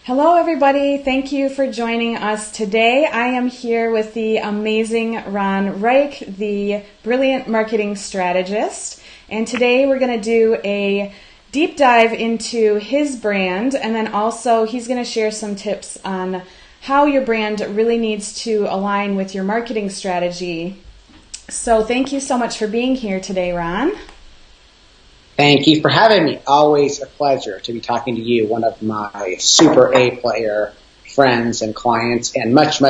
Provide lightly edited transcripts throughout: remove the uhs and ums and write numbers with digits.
Hello, everybody. Thank you for joining us today. I am here with the amazing Ron Reich, the brilliant marketing strategist. And today we're going to do a deep dive into his brand. And then also he's going to share some tips on how your brand really needs to align with your marketing strategy. So thank you so much for being here today, Ron. Thank you for having me. Always a pleasure to be talking to you, one of my super A player friends and clients, and much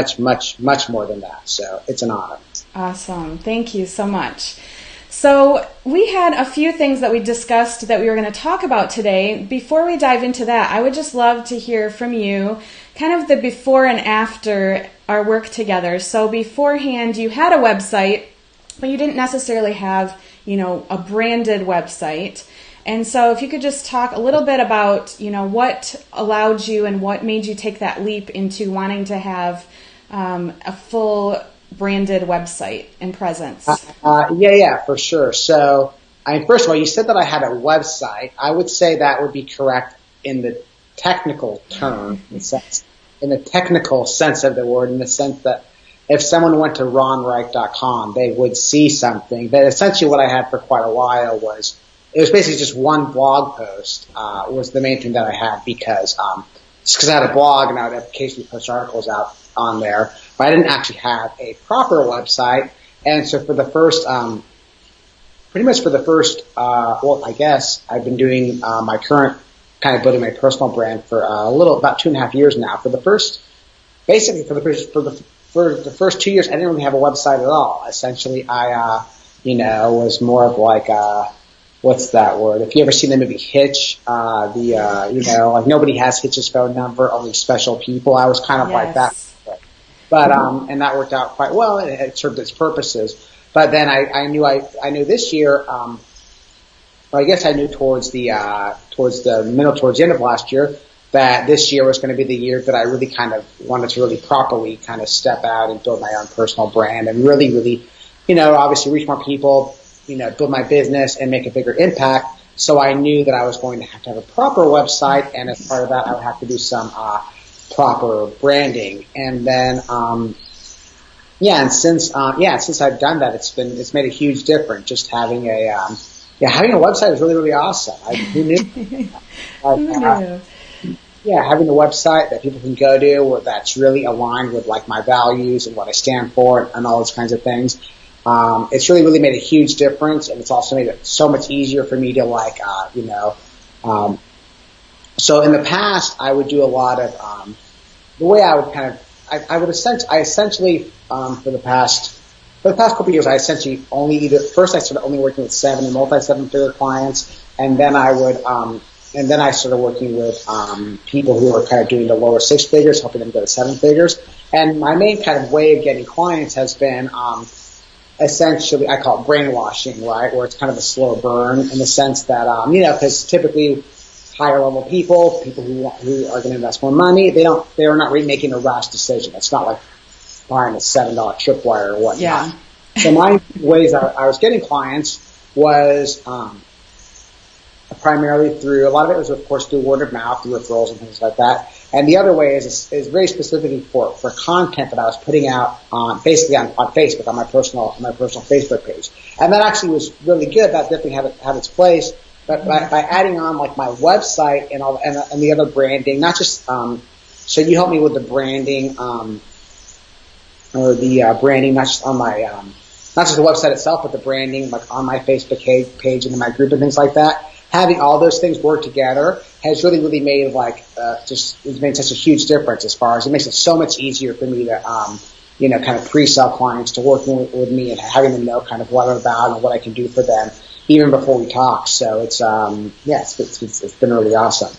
more than that. So it's an honor. Awesome. Thank you so much. So we had a few things that we discussed that we were going to talk about today. Before we dive into that, I would just love to hear from you kind of the before and after our work together. So beforehand, you had a website, but you didn't necessarily have a branded website. And so if you could just talk a little bit about, what allowed you and what made you take that leap into wanting to have a full branded website and presence. Yeah, for sure. So, first of all, you said that I had a website. I would say that would be correct in the technical term, in the technical sense of the word, in the sense that if someone went to ronreich.com, they would see something. But essentially what I had for quite a while was, it was basically just one blog post, was the main thing that I had because I had a blog and I would occasionally post articles out on there. But I didn't actually have a proper website. And so for the first, I guess I've been doing, my current kind of building my personal brand for about 2.5 years now. For the first 2 years, I didn't really have a website at all. Essentially, I, was more of like, what's that word? If you ever seen the movie Hitch, like nobody has Hitch's phone number, only special people. I was kind of like that. But, and that worked out quite well. It served its purposes. But then I knew this year, I guess I knew towards the end of last year, that this year was going to be the year that I really kind of wanted to really properly kind of step out and build my own personal brand and really, obviously reach more people, build my business and make a bigger impact. So I knew that I was going to have a proper website, and as part of that, I would have to do some proper branding. And then, since I've done that, it's made a huge difference. Just having having a website is really awesome. Who knew? Having a website that people can go to that's really aligned with like my values and what I stand for and all those kinds of things. It's really made a huge difference, and it's also made it so much easier for me to so in the past I would do a lot of, the way I would kind of, I essentially, for the past couple of years, I essentially first I started only working with 7 and multi-7-figure clients, and then I started working with people who are kind of doing the lower 6 figures, helping them go to 7 figures. And my main kind of way of getting clients has been essentially, I call it brainwashing, right? Where it's kind of a slow burn in the sense that, because typically higher level people who are going to invest more money, they are not really making a rash decision. It's not like buying a $7 tripwire or whatnot. Yeah. So my ways I was getting clients was primarily through, a lot of it was of course through word of mouth, through referrals and things like that. And the other way is very specifically for content that I was putting out on Facebook, on my personal Facebook page. And that actually was really good. That definitely had its place. But by adding on like my website and all and the other branding, not just so you helped me with the branding branding, not just on my not just the website itself, but the branding like on my Facebook page and in my group and things like that. Having all those things work together has really made it's made such a huge difference as far as it makes it so much easier for me to kind of pre-sell clients to working with me and having them know kind of what I'm about and what I can do for them even before we talk. So it's been really awesome.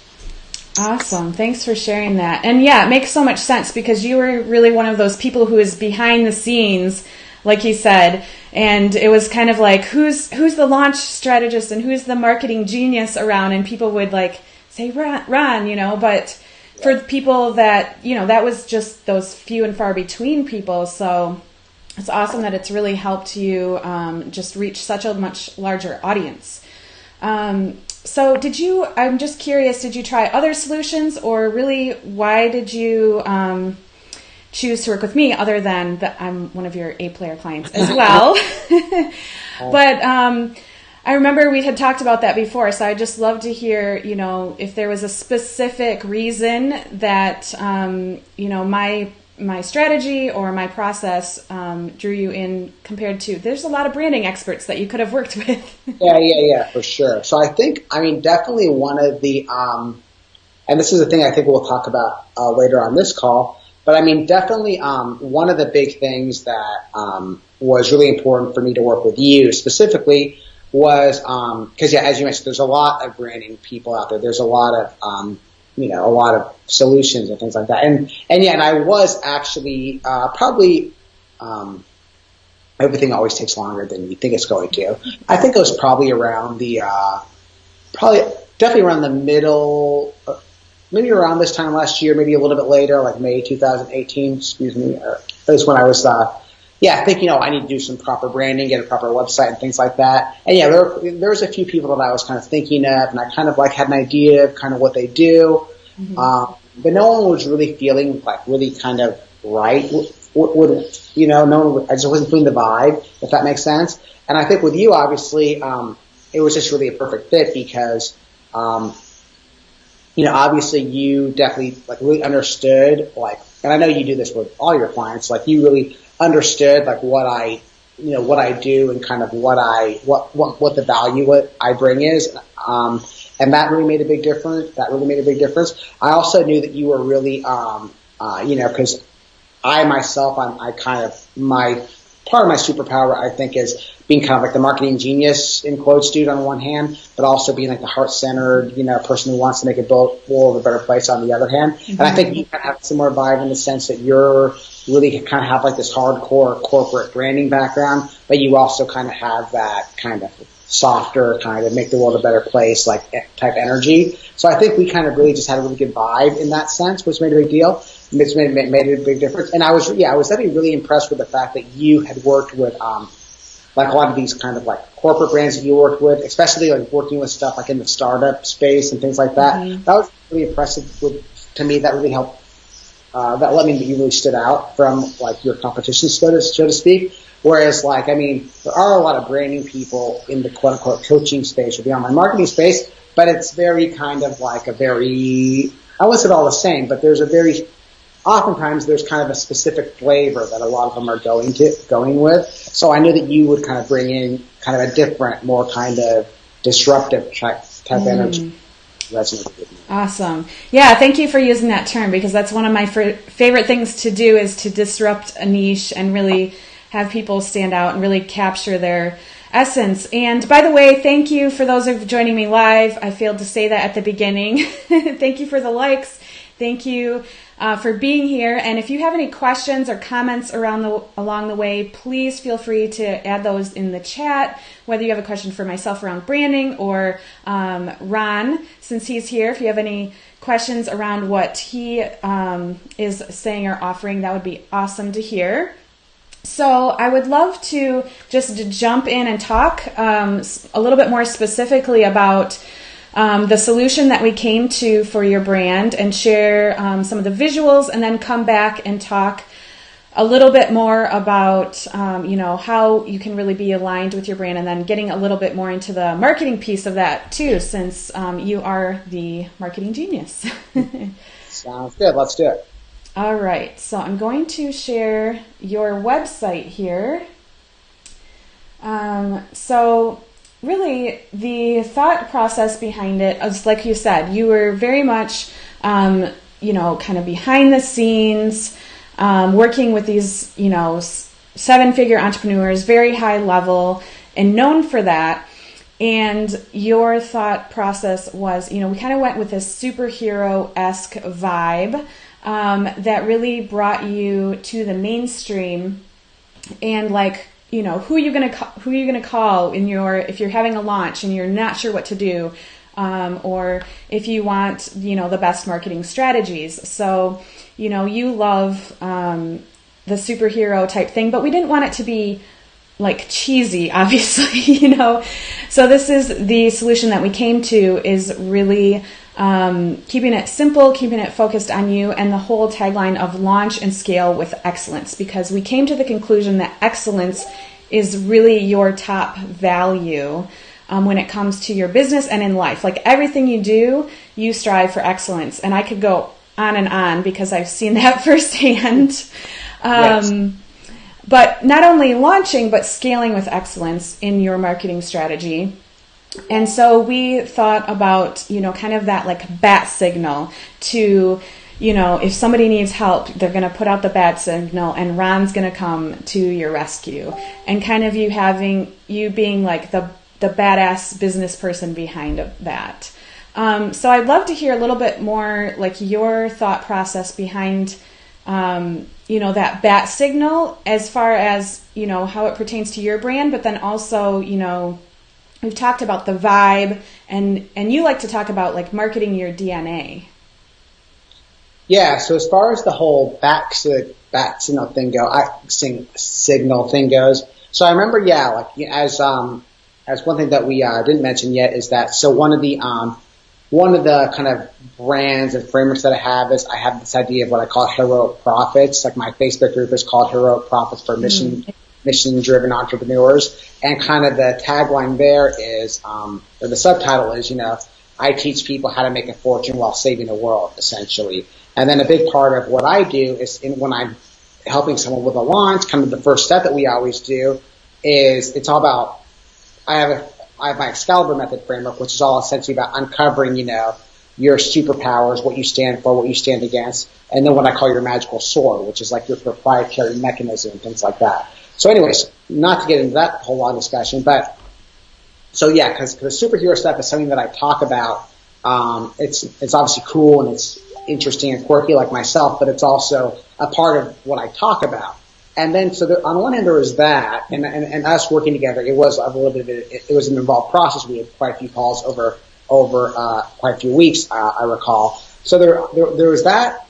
Awesome. Thanks for sharing that. And yeah, it makes so much sense because you were really one of those people who is behind the scenes, like you said, and it was kind of like, who's the launch strategist and who's the marketing genius around, and people would like say, Ron, but for people that, that was just those few and far between people. So it's awesome that it's really helped you just reach such a much larger audience. So I'm just curious, did you try other solutions, or really why did you choose to work with me, other than that I'm one of your A player clients as well? But I remember we had talked about that before, so I'd just love to hear, if there was a specific reason that, my strategy or my process drew you in compared to, there's a lot of branding experts that you could have worked with. Yeah, for sure. So I think, definitely one of the, and this is a thing I think we'll talk about later on this call, but definitely one of the big things that was really important for me to work with you specifically was, because as you mentioned, there's a lot of branding people out there. There's a lot of, a lot of solutions and things like that. And I was actually, probably, everything always takes longer than you think it's going to. I think it was probably around definitely around the middle, maybe around this time last year, maybe a little bit later, like May 2018, that was when I was, I think, I need to do some proper branding, get a proper website and things like that. And there was a few people that I was kind of thinking of, and I kind of had an idea of kind of what they do. Mm-hmm. But no one was really feeling really kind of right. I just wasn't feeling the vibe, if that makes sense. And I think with you, obviously, it was just really a perfect fit because, obviously you definitely really understood, and I know you do this with all your clients, you really understood what I do and kind of what the value I bring is. And that really made a big difference. I also knew that you were really, because I myself, part of my superpower, I think, is being kind of the marketing genius, in quotes, dude, on the one hand, but also being the heart-centered, person who wants to make a world a better place on the other hand. Mm-hmm. And I think you kind of have a similar vibe in the sense that you're really kind of have this hardcore corporate branding background, but you also kind of have that kind of softer kind of make the world a better place, type energy. So I think we kind of really just had a really good vibe in that sense, which made a big deal. It's made a big difference. And I was definitely really impressed with the fact that you had worked with, a lot of these kind of corporate brands that you worked with, especially working with stuff in the startup space and things like that. Mm-hmm. That was really impressive to me. That really helped. That let me know you really stood out from your competition, so to speak. Whereas there are a lot of branding people in the quote unquote coaching space or the online marketing space, but it's very kind of a very, I wouldn't say all the same, but oftentimes there's kind of a specific flavor that a lot of them are going with. So I knew that you would kind of bring in kind of a different, more kind of disruptive type energy. Resonated with me. Awesome. Yeah, thank you for using that term, because that's one of my favorite things to do, is to disrupt a niche and really have people stand out and really capture their essence. And by the way, thank you for those of joining me live. I failed to say that at the beginning. Thank you for the likes. Thank you for being here. And if you have any questions or comments along the way, please feel free to add those in the chat, whether you have a question for myself around branding or Ron, since he's here. If you have any questions around what he is saying or offering, that would be awesome to hear. So I would love to just jump in and talk a little bit more specifically about the solution that we came to for your brand, and share some of the visuals, and then come back and talk a little bit more about how you can really be aligned with your brand, and then getting a little bit more into the marketing piece of that too, since you are the marketing genius. Sounds good. Let's do it. All right, so I'm going to share your website here. So really, the thought process behind it is, like you said, you were very much, kind of behind the scenes, working with these, 7-figure entrepreneurs, very high level, and known for that. And your thought process was, we kind of went with this superhero-esque vibe that really brought you to the mainstream, and who you're gonna call if you're having a launch and you're not sure what to do, or if you want the best marketing strategies. So you love the superhero type thing, but we didn't want it to be like cheesy, obviously, So this is the solution that we came to, is really keeping it simple, keeping it focused on you, and the whole tagline of launch and scale with excellence, because we came to the conclusion that excellence is really your top value when it comes to your business and in life. Like everything you do, you strive for excellence. And I could go on and on because I've seen that firsthand. Yes. But not only launching, but scaling with excellence in your marketing strategy. And so we thought about, kind of that like bat signal to, if somebody needs help, they're going to put out the bat signal and Ron's going to come to your rescue. And kind of you being like the badass business person behind that. So I'd love to hear a little bit more like your thought process behind that bat signal, as far as, how it pertains to your brand, but then also, we've talked about the vibe, and you like to talk about like marketing your DNA. Yeah. So as far as the whole bat signal thing goes, so I remember, as one thing that we didn't mention yet is that, so one of the kind of brands and frameworks that I have is I have this idea of what I call heroic profits. Like my Facebook group is called Heroic Profits for Mission-Driven Entrepreneurs. And kind of the tagline there is, or the subtitle is, I teach people how to make a fortune while saving the world, essentially. And then a big part of what I do is when I'm helping someone with a launch, kind of the first step that we always do is it's all about, I have my Excalibur method framework, which is all essentially about uncovering, your superpowers, what you stand for, what you stand against, and then what I call your magical sword, which is like your proprietary mechanism and things like that. So anyways, not to get into that whole long discussion, but so yeah, because the superhero stuff is something that I talk about. It's obviously cool and it's interesting and quirky like myself, but it's also a part of what I talk about. And then, so there, on one hand, there was that, and us working together. It was a little bit. It was an involved process. We had quite a few calls over quite a few weeks. I recall. So there was that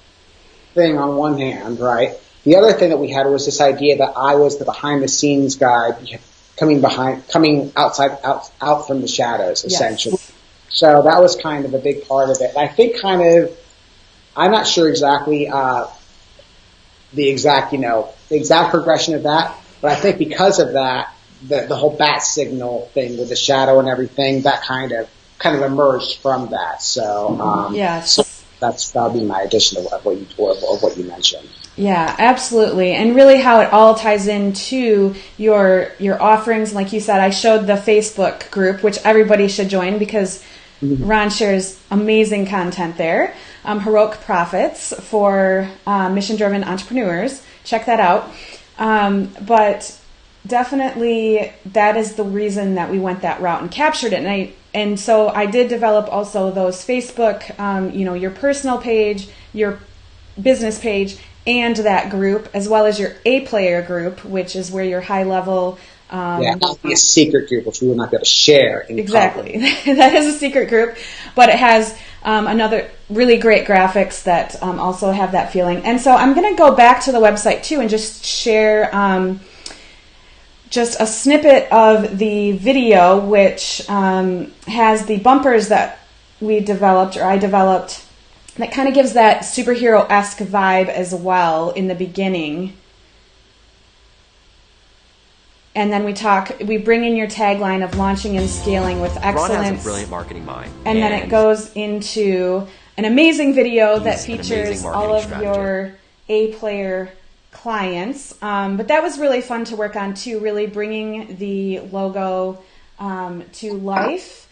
thing on one hand, right? The other thing that we had was this idea that I was the behind the scenes guy, coming out from the shadows, essentially. Yes. So that was kind of a big part of it. And I think I'm not sure exactly the exact progression of that, but I think because of that, the whole bat signal thing with the shadow and everything, that kind of emerged from that. So, yes. So that'll be my addition of what you mentioned. Yeah, absolutely. And really how it all ties into your offerings. Like you said, I showed the Facebook group, which everybody should join because Ron shares amazing content there. Heroic Profits for mission-driven entrepreneurs. Check that out. But definitely that is the reason that we went that route and captured it. And so I did develop also those Facebook, your personal page, your business page, and that group, as well as your A-player group, which is where your high-level... not be a secret group, which we will not be able to share. Exactly. That is a secret group, but it has another really great graphics that also have that feeling. And so I'm going to go back to the website, too, and just share just a snippet of the video, which has the bumpers that I developed, that kind of gives that superhero-esque vibe as well in the beginning. And then we bring in your tagline of launching and scaling with excellence. Ron has a brilliant marketing mind. And then it goes into an amazing video that features all of your A-player clients. But that was really fun to work on too, really bringing the logo to life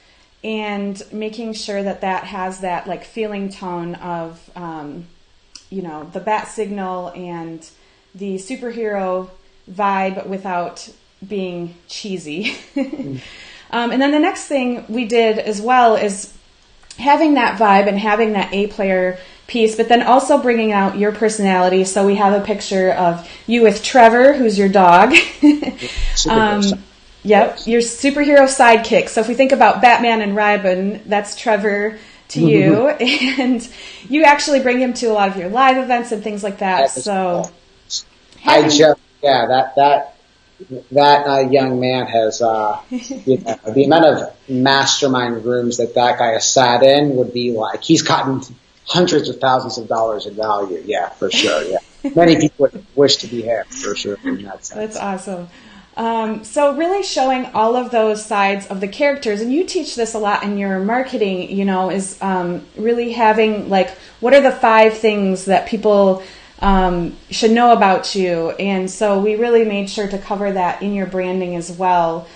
and making sure that has that like feeling tone of, the bat signal and the superhero vibe without being cheesy. And then the next thing we did as well is having that vibe and having that A-player piece, but then also bringing out your personality. So we have a picture of you with Trevor, who's your dog. Yep, your superhero sidekick. So if we think about Batman and Robin, that's Trevor to you. And you actually bring him to a lot of your live events and things like that. So that young man has, the amount of mastermind rooms that guy has sat in would be like, he's gotten hundreds of thousands of dollars in value. Yeah, for sure. Yeah. Many people would wish to be him, for sure, in that sense. That's awesome. So really showing all of those sides of the characters, and you teach this a lot in your marketing, is really having like, what are the 5 things that people should know about you? And so we really made sure to cover that in your branding as well.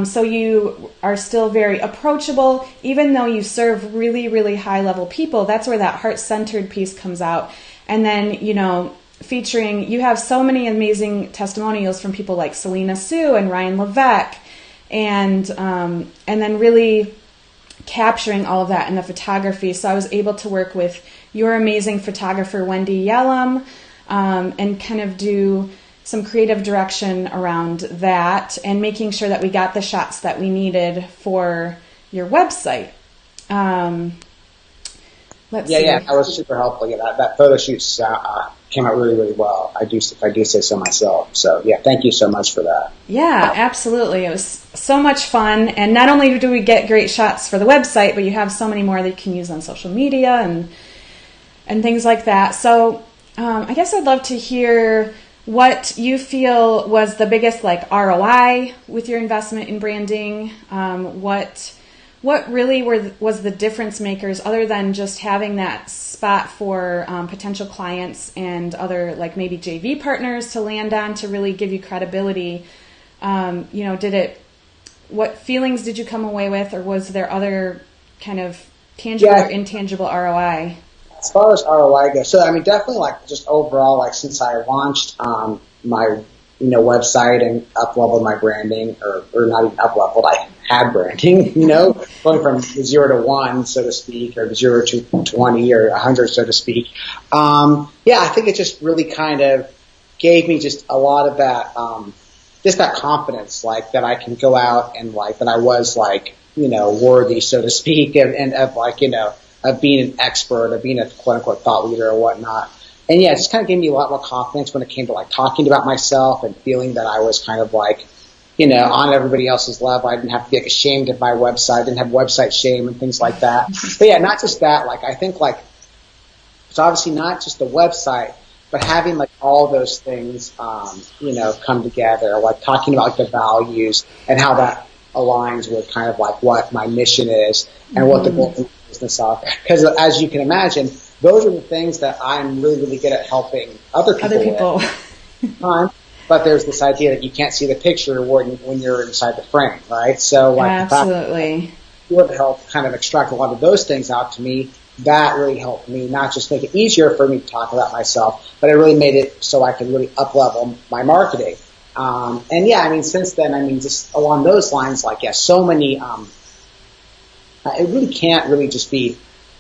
So you are still very approachable, even though you serve really, really high level people. That's where that heart-centered piece comes out. And then, featuring, you have so many amazing testimonials from people like Selena Sue and Ryan Levesque, and then really capturing all of that in the photography. So I was able to work with your amazing photographer, Wendy Yellum, and kind of do some creative direction around that and making sure that we got the shots that we needed for your website. Let's see. Yeah, that was super helpful. Yeah, that photo shoot came out really, really well. If I do say so myself. So yeah, thank you so much for that. Yeah, absolutely. It was so much fun. And not only do we get great shots for the website, but you have so many more that you can use on social media and things like that. So I guess I'd love to hear what you feel was the biggest ROI with your investment in branding. What really was the difference makers, other than just having that spot for potential clients and other maybe JV partners to land on to really give you credibility? What feelings did you come away with, or was there other kind of tangible or intangible ROI? As far as ROI goes, so I mean, definitely just overall, since I launched my website and up-leveled my branding, or not even up-leveled, I had branding, going from 0 to 1, so to speak, or 0 to 20 or 100, so to speak. I think it just really kind of gave me just a lot of that, just that confidence, that I can go out and that I was worthy, so to speak, and of being an expert, of being a quote unquote thought leader or whatnot. And yeah, it just kind of gave me a lot more confidence when it came to talking about myself and feeling that I was kind of on everybody else's level. I didn't have to be ashamed of my website. I didn't have website shame and things like that. But yeah, not just that. I think it's obviously not just the website, but having all those things, come together, talking about the values and how that aligns with kind of what my mission is and what the goal of the business are. Because as you can imagine, those are the things that I'm really, really good at helping other people with. But there's this idea that you can't see the picture when you're inside the frame, right? So absolutely. You would help kind of extract a lot of those things out to me. That really helped me not just make it easier for me to talk about myself, but it really made it so I could really up-level my marketing. And yeah, I mean, since then, just along those lines, so many, it really can't really just be,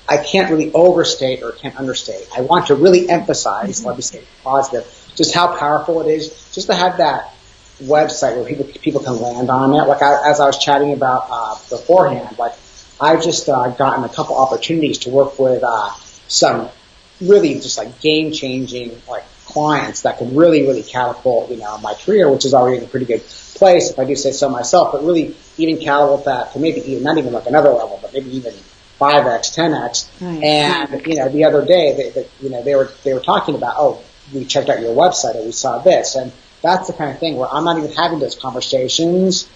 I can't really overstate or can't understate. I want to really emphasize, let me say positive, just how powerful it is just to have that website where people can land on it. As I was chatting about beforehand, I've just gotten a couple opportunities to work with some really just game-changing clients that could really, really catapult my career, which is already in a pretty good place, if I do say so myself, but really even catapult that to maybe even, not even another level, but maybe even 5x, 10x. Right. And the other day they were talking about, we checked out your website and we saw this, and that's the kind of thing where I'm not even having those conversations.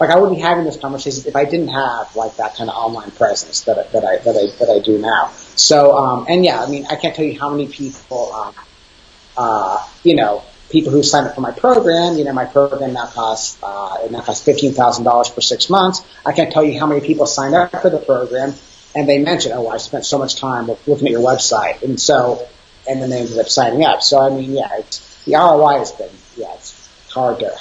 I wouldn't be having those conversations if I didn't have that kind of online presence that I do now. So and yeah, I can't tell you how many people people who sign up for my program. My program now costs $15,000 for 6 months. I can't tell you how many people signed up for the program and they mentioned, I spent so much time looking at your website, and then they ended up signing up. So the ROI has been, it's hard to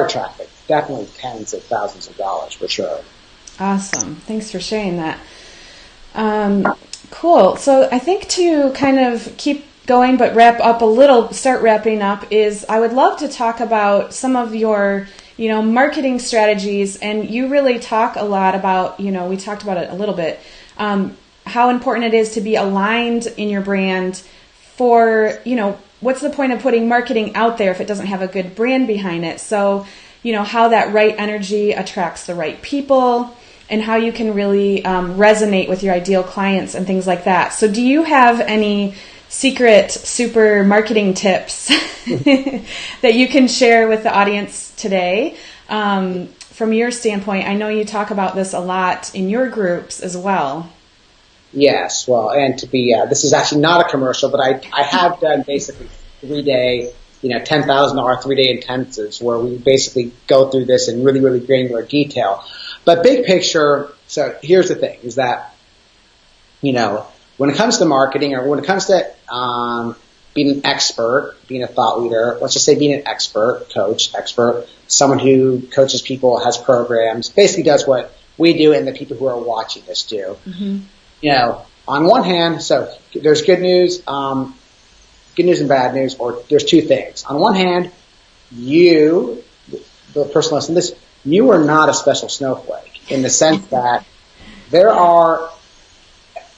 track it. Definitely tens of thousands of dollars for sure. Awesome. Thanks for sharing that. Cool. So I think to kind of keep going but start wrapping up, is I would love to talk about some of your marketing strategies. And you really talk a lot about, we talked about it a little bit, how important it is to be aligned in your brand for, what's the point of putting marketing out there if it doesn't have a good brand behind it? So, how that right energy attracts the right people and how you can really resonate with your ideal clients and things like that. So do you have any secret super marketing tips that you can share with the audience today? From your standpoint, I know you talk about this a lot in your groups as well. Yes, well, and this is actually not a commercial, but I have done basically 3-day, $10,000 3-day intensives where we basically go through this in really, really granular detail. But big picture, so here's the thing, is that, when it comes to marketing or when it comes to being an expert, being a thought leader, let's just say being an expert, someone who coaches people, has programs, basically does what we do and the people who are watching this do. Mm-hmm. On one hand, so there's good news and bad news, or there's two things. On one hand, you, the person listening to this, you are not a special snowflake in the sense that there are,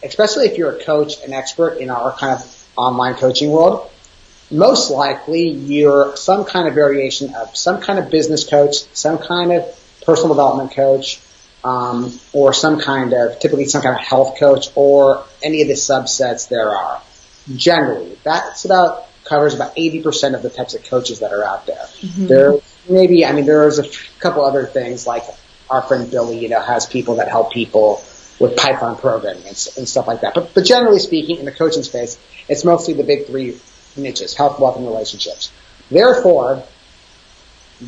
especially if you're a coach, an expert in our kind of online coaching world, most likely you're some kind of variation of some kind of business coach, some kind of personal development coach, or typically some kind of health coach, or any of the subsets there are. Generally, covers about 80% of the types of coaches that are out there. Mm-hmm. There's a couple other things, like our friend Billy, has people that help people with Python programming and stuff like that. But generally speaking, in the coaching space, it's mostly the big three niches: health, wealth, and relationships. Therefore,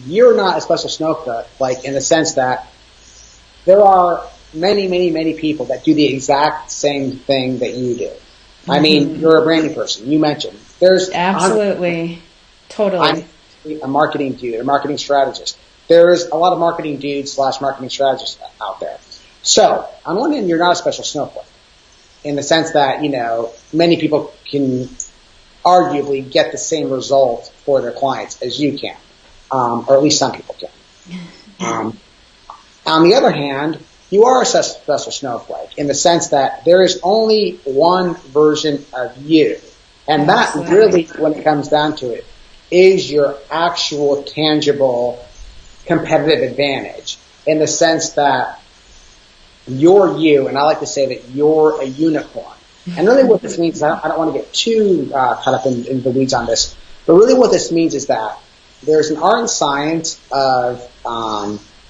you're not a special snowflake, like in the sense that there are many, many, many people that do the exact same thing that you do. Mm-hmm. I mean, you're a branding person. You mentioned there's absolutely, totally. I'm a marketing dude, a marketing strategist. There's a lot of marketing dudes / marketing strategists out there. So on one hand, you're not a special snowflake in the sense that, many people can arguably get the same result for their clients as you can, or at least some people can. On the other hand, you are a special snowflake in the sense that there is only one version of you. And that really, when it comes down to it, is your actual tangible competitive advantage in the sense that you're you, and I like to say that you're a unicorn. And really what this means, I don't want to get too caught up in the weeds on this, but really what this means is that there's an art and science of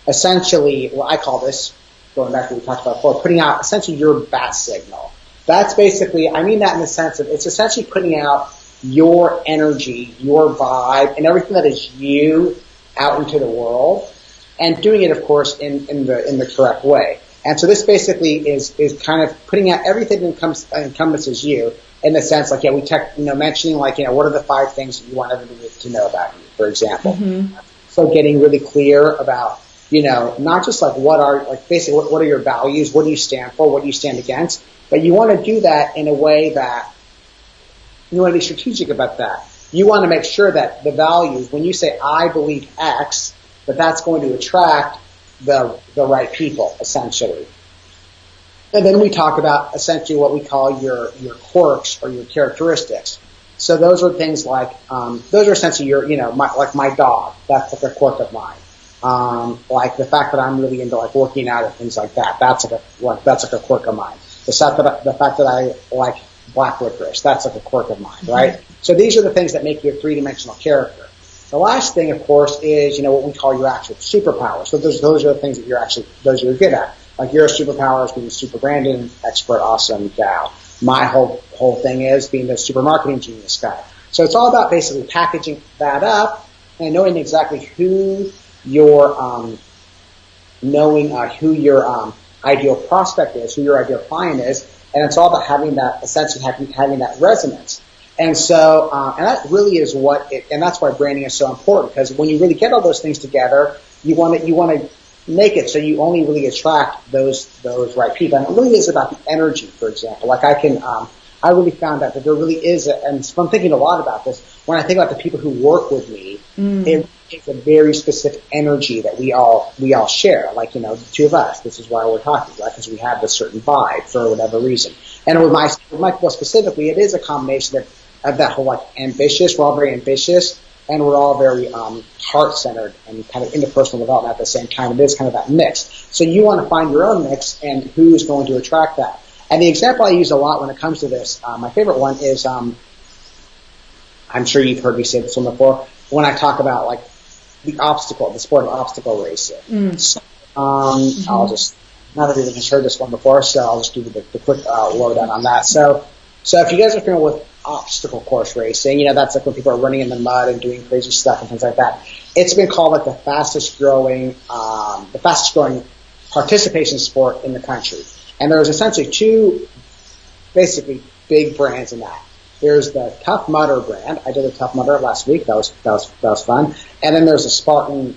essentially, what I call this, going back to what we talked about before, putting out essentially your bat signal. That's basically, I mean that in the sense of it's essentially putting out your energy, your vibe, and everything that is you out into the world, and doing it, of course, in the correct way. And so this basically is kind of putting out everything that encompasses you in the sense, like, mentioning, like, what are the 5 things that you want everybody to know about you, for example. Mm-hmm. So getting really clear about, not just like what are your values, what do you stand for, what do you stand against, but you want to do that in a way that you want to be strategic about that. You want to make sure that the values, when you say, I believe X, that's going to attract the right people, essentially. And then we talk about essentially what we call your quirks or your characteristics. So those are things like, those are essentially like my dog. That's like a quirk of mine. Like the fact that I'm really into like working out and things like that. That's like a quirk of mine. The fact that I like black licorice. That's like a quirk of mine, right? Mm-hmm. So these are the things that make you a 3-dimensional character. The last thing, of course, is, what we call your actual superpowers. So those are the things that you're good at. Like your superpower is being a super branding expert, awesome gal. My whole thing is being the super marketing genius guy. So it's all about basically packaging that up and knowing exactly who your ideal prospect is, who your ideal client is, and it's all about having that, essentially having that resonance. And so, and that really is and that's why branding is so important, because when you really get all those things together, you want to make it so you only really attract those right people. And it really is about the energy, for example. Like I really found out that there really is, and I'm thinking a lot about this, when I think about the people who work with me, it's a very specific energy that we all share. Like, the two of us, this is why we're talking, right? Because we have this certain vibe for whatever reason. And with my people specifically, it is a combination of have that whole like ambitious. We're all very ambitious, and we're all very heart-centered and kind of into personal development at the same time. It is kind of that mix. So you want to find your own mix and who's going to attract that. And the example I use a lot when it comes to this, my favorite one is, I'm sure you've heard me say this one before, when I talk about like the sport of obstacle racing. So, I'll just, not that everyone has heard this one before, so I'll just give you the quick lowdown on that. So if you guys are familiar with obstacle course racing, that's like when people are running in the mud and doing crazy stuff and things like that. It's been called like the fastest growing participation sport in the country. And there's essentially two basically big brands in that. There's the Tough Mudder brand. I did a Tough Mudder last week. That was fun. And then there's the Spartan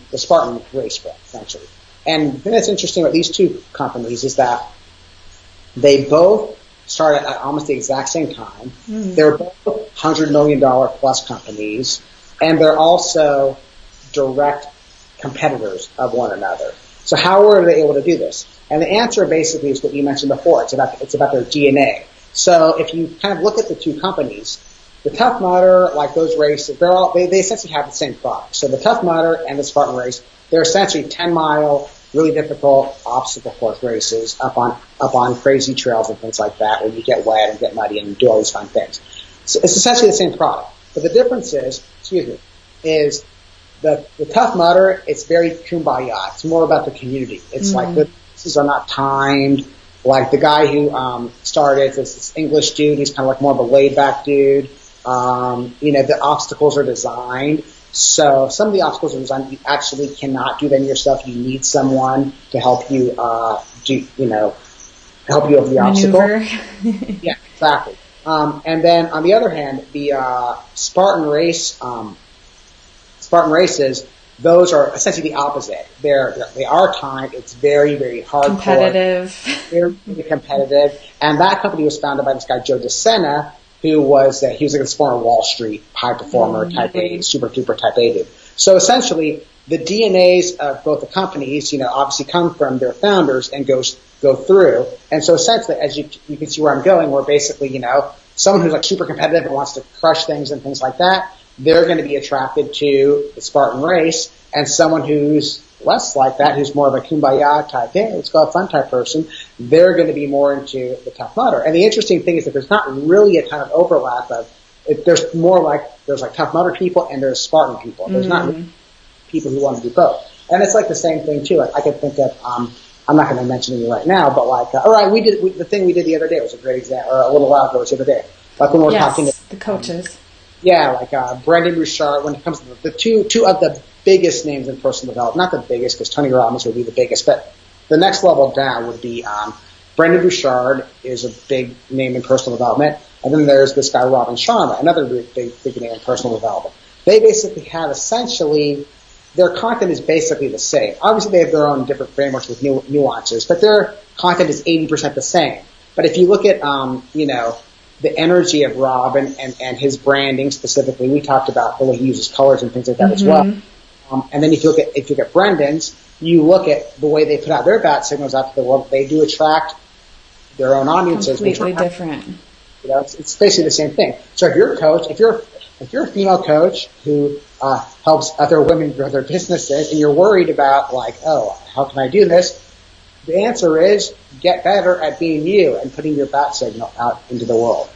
race brand, essentially. And the thing that's interesting about these two companies is that they both started at almost the exact same time. They're both $100 million plus companies, and they're also direct competitors of one another. So how were they able to do this? And the answer basically is what you mentioned before. It's about their DNA. So if you kind of look at the two companies, the Tough Mudder, like those races, they essentially have the same product. So the Tough Mudder and the Spartan race, they're essentially 10-mile, really difficult obstacle course races up on crazy trails and things like that, where you get wet and get muddy and do all these fun things. So it's essentially the same product. But the difference is the Tough Mudder, it's very kumbaya. It's more about the community. It's like the races are not timed. Like the guy who started, this English dude, he's kind of like more of a laid-back dude. The obstacles are designed. So some of the obstacles are designed, you actually cannot do them yourself. You need someone to help you, help you over the obstacle. Yeah, exactly. And then on the other hand, the Spartan races, those are essentially the opposite. They are timed. It's very, very hardcore. Competitive. Very, very competitive. And that company was founded by this guy, Joe DeSena, who was like this former Wall Street high performer, type A, super duper type A dude. So essentially, the DNAs of both the companies, obviously come from their founders and go through. And so essentially, as you can see where I'm going, where basically, someone who's like super competitive and wants to crush things and things like that, they're going to be attracted to the Spartan race, and someone who's less like that, who's more of a kumbaya type, hey, let's go have fun type person, they're going to be more into the Tough Mudder. And the interesting thing is that there's not really a ton of overlap there's like Tough Mudder people and there's Spartan people. There's not really people who want to do both. And it's like the same thing too. Like I could think of, I'm not going to mention any right now, but like, all right, the thing we did the other day was a great example, or a little while ago was the other day. Like when we were talking to the coaches. Brendan Bouchard, when it comes to the two of the biggest names in personal development, not the biggest because Tony Robbins would be the biggest, but the next level down would be Brendan Bouchard is a big name in personal development, and then there's this guy Robin Sharma, another big name in personal development. They basically have essentially, their content is basically the same. Obviously they have their own different frameworks with nuances, but their content is 80% the same. But if you look at the energy of Robin and his branding specifically, we talked about the way he uses colors and things like that as well. And then if you look at Brendan's, you look at the way they put out their bat signals out to the world, they do attract their own audiences. Completely different. It's basically the same thing. So if you're a coach, if you're a female coach who helps other women grow their businesses, and you're worried about like, oh, how can I do this? The answer is get better at being you and putting your bat signal out into the world.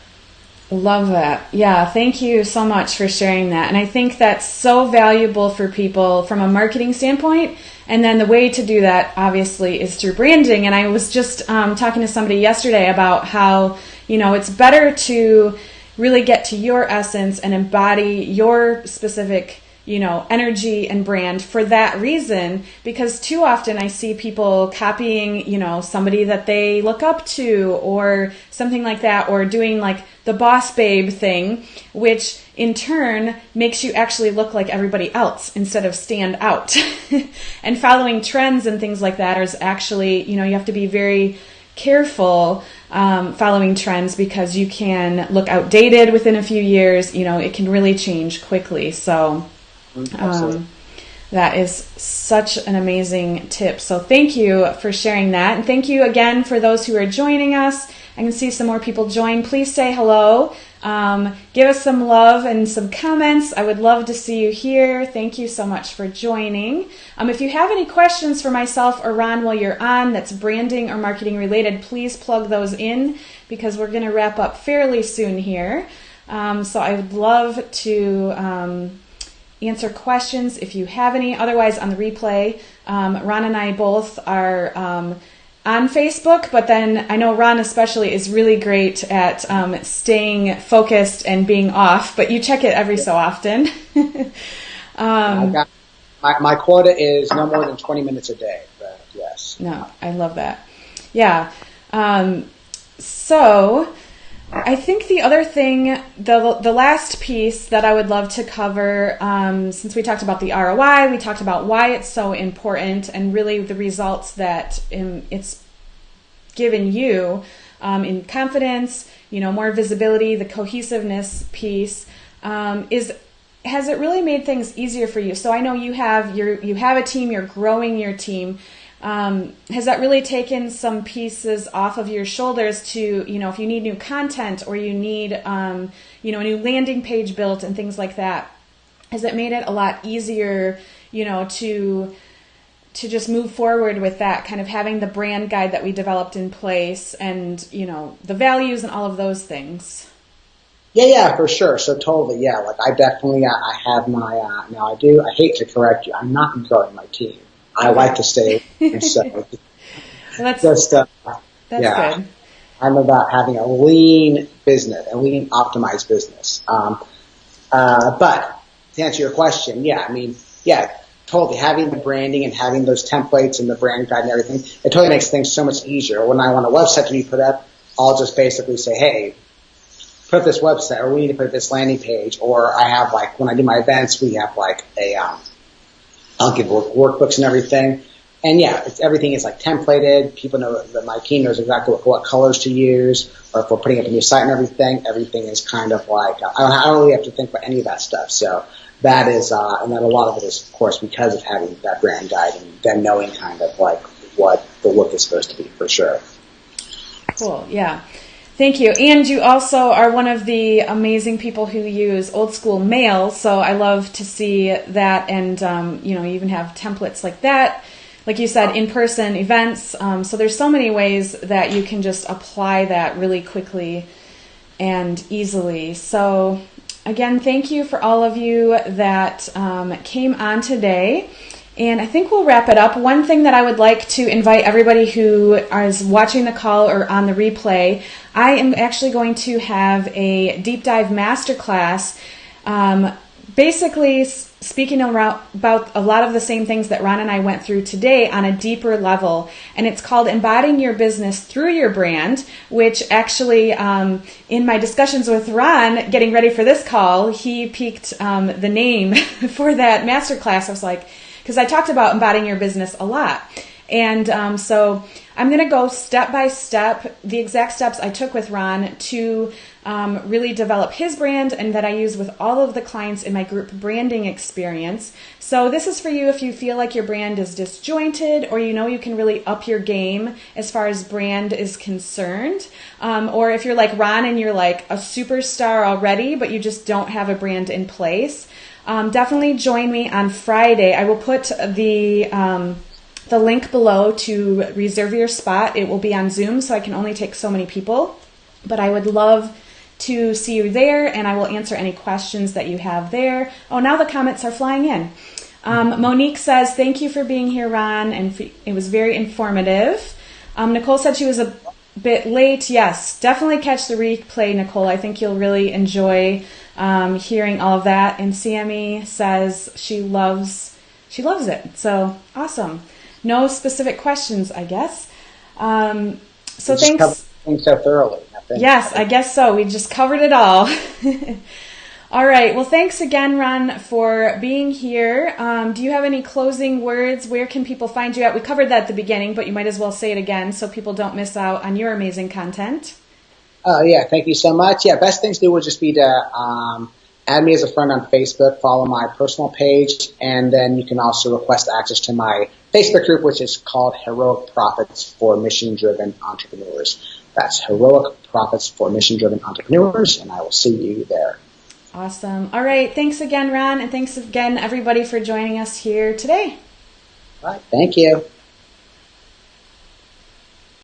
Love that. Yeah, thank you so much for sharing that. And I think that's so valuable for people from a marketing standpoint. And then the way to do that, obviously, is through branding. And I was just talking to somebody yesterday about how, it's better to really get to your essence and embody your specific energy and brand for that reason, because too often I see people copying, somebody that they look up to or something like that, or doing like the boss babe thing, which in turn makes you actually look like everybody else instead of stand out. And following trends and things like that is actually, you have to be very careful following trends, because you can look outdated within a few years. It can really change quickly. So that is such an amazing tip. So thank you for sharing that. And thank you again for those who are joining us. I can see some more people join. Please say hello. Give us some love and some comments. I would love to see you here. Thank you so much for joining. If you have any questions for myself or Ron while you're on that's branding or marketing related, please plug those in because we're going to wrap up fairly soon here. So I would love to answer questions if you have any. Otherwise, on the replay, Ron and I both are on Facebook, but then I know Ron especially is really great at staying focused and being off, but you check it every so often. My quota is no more than 20 minutes a day, but yes. No, I love that. Yeah. So I think the other thing, the last piece that I would love to cover, since we talked about the ROI, we talked about why it's so important and really the results that it's given you in confidence, more visibility, the cohesiveness piece, has it really made things easier for you? So I know you have a team, you're growing your team. Has that really taken some pieces off of your shoulders to, if you need new content or you need, a new landing page built and things like that? Has it made it a lot easier, to just move forward with that, kind of having the brand guide that we developed in place and, the values and all of those things? Yeah, for sure. So totally, yeah. Like I definitely, I have my, now I hate to correct you. I'm not growing my team. I like to stay. So that's good. I'm about having a lean business, a lean optimized business. But to answer your question, totally. Having the branding and having those templates and the brand guide and everything, it totally makes things so much easier. When I want a website to be put up, I'll just basically say, hey, put up this website, or we need to put up this landing page. Or I have when I do my events, we have I'll give workbooks and everything. And everything is templated. People know that my team knows exactly what colors to use, or if we're putting up a new site and everything is kind of I don't really have to think about any of that stuff. So that is, and then a lot of it is, of course, because of having that brand guide and then knowing kind of what the look is supposed to be, for sure. Cool. Yeah. Thank you. And you also are one of the amazing people who use old school mail. So I love to see that. And, you even have templates like that. Like you said, in-person events. So there's so many ways that you can just apply that really quickly and easily. So again, thank you for all of you that came on today. And I think we'll wrap it up. One thing that I would like to invite everybody who is watching the call or on the replay, I am actually going to have a deep dive masterclass, basically speaking about a lot of the same things that Ron and I went through today on a deeper level. And it's called Embodying Your Business Through Your Brand, which actually in my discussions with Ron, getting ready for this call, he picked the name for that masterclass. I was like, because I talked about embodying your business a lot. And so I'm going to go step by step, the exact steps I took with Ron to really develop his brand and that I use with all of the clients in my group branding experience. So this is for you if you feel like your brand is disjointed or you can really up your game as far as brand is concerned. Or if you're like Ron and you're like a superstar already, but you just don't have a brand in place. Definitely join me on Friday. I will put the link below to reserve your spot. It will be on Zoom, so I can only take so many people. But I would love to see you there, and I will answer any questions that you have there. Oh, now the comments are flying in. Monique says, thank you for being here, Ron, and it was very informative. Nicole said she was a bit late. Yes, definitely catch the replay, Nicole. I think you'll really enjoy hearing all of that. And CME says she loves it. So awesome. No specific questions, I guess. So thanks. Covered things so thoroughly. Yes, I guess so. We just covered it all. All right. Well, thanks again, Ron, for being here. Do you have any closing words? Where can people find you at? We covered that at the beginning, but you might as well say it again so people don't miss out on your amazing content. Yeah, thank you so much. Yeah, best things to do would just be to add me as a friend on Facebook, follow my personal page, and then you can also request access to my Facebook group, which is called Heroic Profits for Mission-Driven Entrepreneurs. That's Heroic Profits for Mission-Driven Entrepreneurs, and I will see you there. Awesome. All right. Thanks again, Ron, and thanks again, everybody, for joining us here today. All right. Thank you.